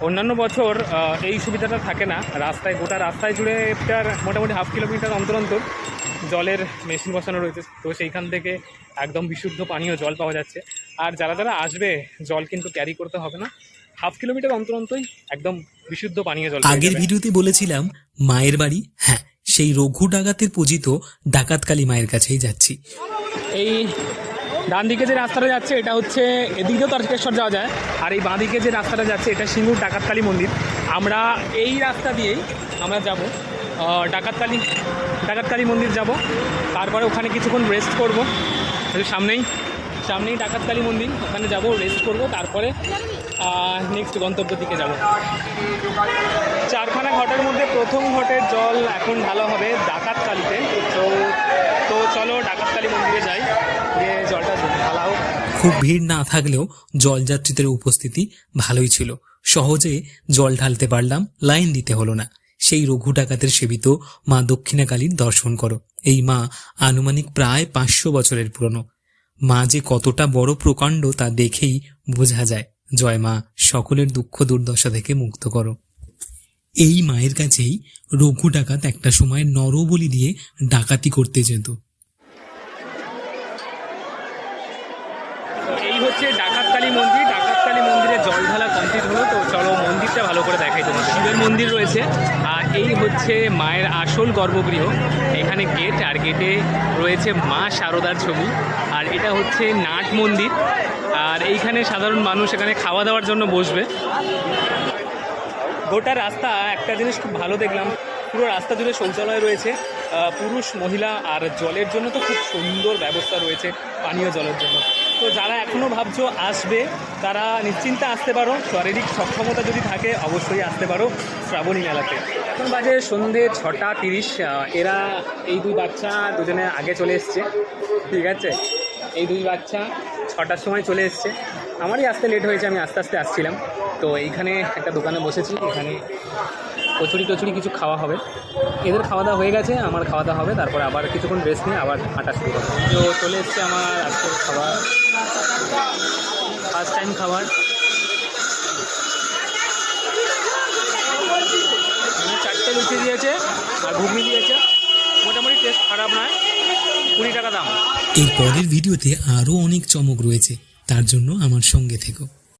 অন্যান্য বছর এই সুবিধাটা থাকে না। রাস্তায়, গোটা রাস্তায় জুড়ে এটার মোটামুটি 1/2 কিলোমিটার অন্তর অন্তর জলের মেশিন বসানো রয়েছে। তো সেইখান থেকে একদম বিশুদ্ধ পানীয় জল পাওয়া যাচ্ছে। আর যারা যারা আসবে, জল কিন্তু ক্যারি করতে হবে না, 1/2 কিলোমিটার অন্তর অন্তরই একদম বিশুদ্ধ পানীয় জল। আগের ভিডিওতে বলেছিলাম মায়ের বাড়ি, হ্যাঁ সেই রঘু ডাকাতের পূজিত ডাকাতকালী মায়ের কাছেই যাচ্ছি। এই ডান দিকে যে রাস্তাটা যাচ্ছে এটা হচ্ছে, এদিকেও তারকেশ্বর যাওয়া যায়, আর এই বাঁ দিকে যে রাস্তাটা যাচ্ছে এটা সিঙ্গুর ডাকাতকালী মন্দির। আমরা এই রাস্তা দিয়েই আমরা যাব ডাকাতকালী মন্দির যাব। তারপরে ওখানে কিছুক্ষণ রেস্ট করব, সামনেই ডাকাতকালী মন্দির, ওখানে যাব, রেস্ট করব, তারপরে নেক্সট গন্তব্যের দিকে যাব। 4খানা ঘাটের মধ্যে প্রথম ঘটের জল এখন ঢালা হবে ডাকাতকালীতে। তো চলো ডাকাতকালী মন্দিরে যাই, গিয়ে জলটা ঢালা হোক। খুব ভিড় না থাকলেও জলযাত্রীদের উপস্থিতি ভালোই ছিল, সহজে জল ঢালতে পারলাম, লাইন দিতে হলো না। সেই রঘু ডাকাতের সেবিত মা দক্ষিণাকালীর দর্শন করো। এই মা আনুমানিক প্রায় 500 বছরের পুরনো। মা যে কতটা বড় প্রকাণ্ড তা দেখেই বোঝা যায়। জয় মা, সকলের দুঃখ দুর্দশা থেকে মুক্ত করো। এই মায়ের কাছেই রঘু ডাকাত একটা সময় নরবলি দিয়ে ডাকাতি করতে যেত। এই হচ্ছে ডাকাতকালী মন্দির। ডাকাতকালী মন্দিরে জল ঢালা কমপ্লিট হলো। তো চলো মন্দিরটা ভালো করে দেখাই তোমাদের। শিবের মন্দির রয়েছে, আর এই হচ্ছে মায়ের আসল গর্ভগৃহ। এখানে গেট, আর গেটে রয়েছে মা শারদার ছবি। আর এটা হচ্ছে নাট মন্দির, আর এইখানে সাধারণ মানুষ এখানে খাওয়া দাওয়ার জন্য বসবে। গোটা রাস্তা একটা জিনিস খুব ভালো দেখলাম, পুরো রাস্তা জুড়ে শৌচালয় রয়েছে, পুরুষ মহিলা, আর জলের জন্য তো খুব সুন্দর ব্যবস্থা রয়েছে পানীয় জলের জন্য। তো যারা এখনও ভাবছো আসবে, তারা নিশ্চিন্তে আসতে পারো। শারীরিক সক্ষমতা যদি থাকে অবশ্যই আসতে পারো শ্রাবণী মেলাতে। এখন বাজে সন্ধে 6:30। এরা এই দুই বাচ্চা দুজনে আগে চলে এসছে, ঠিক আছে? এই দুই বাচ্চা 6টার সময় চলে এসছে। আমারই আসতে লেট হয়েছে, আমি আস্তে আস্তে আসছিলাম। তো এইখানে একটা দোকানে বসেছি, এখানে কচুরি টচুরি কিছু খাওয়া হবে। এদের খাওয়া দাওয়া হয়ে গেছে, আমার খাওয়া দাওয়া হবে, তারপরে আবার কিছুক্ষণ রেস্ট নিয়ে আবার হাঁটা শুরু হবে। তো চলে এসছে আমার আজকের খাবার, ফার্স্ট টাইম খাবার। 4টে লুচি দিয়েছে আর ঘুগনি দিয়েছে, মোটামুটি টেস্ট খারাপ নয়। 20 টাকা দাম। এর পরের ভিডিওতে আরও অনেক চমক রয়েছে, তার জন্য আমার সঙ্গে থেকো।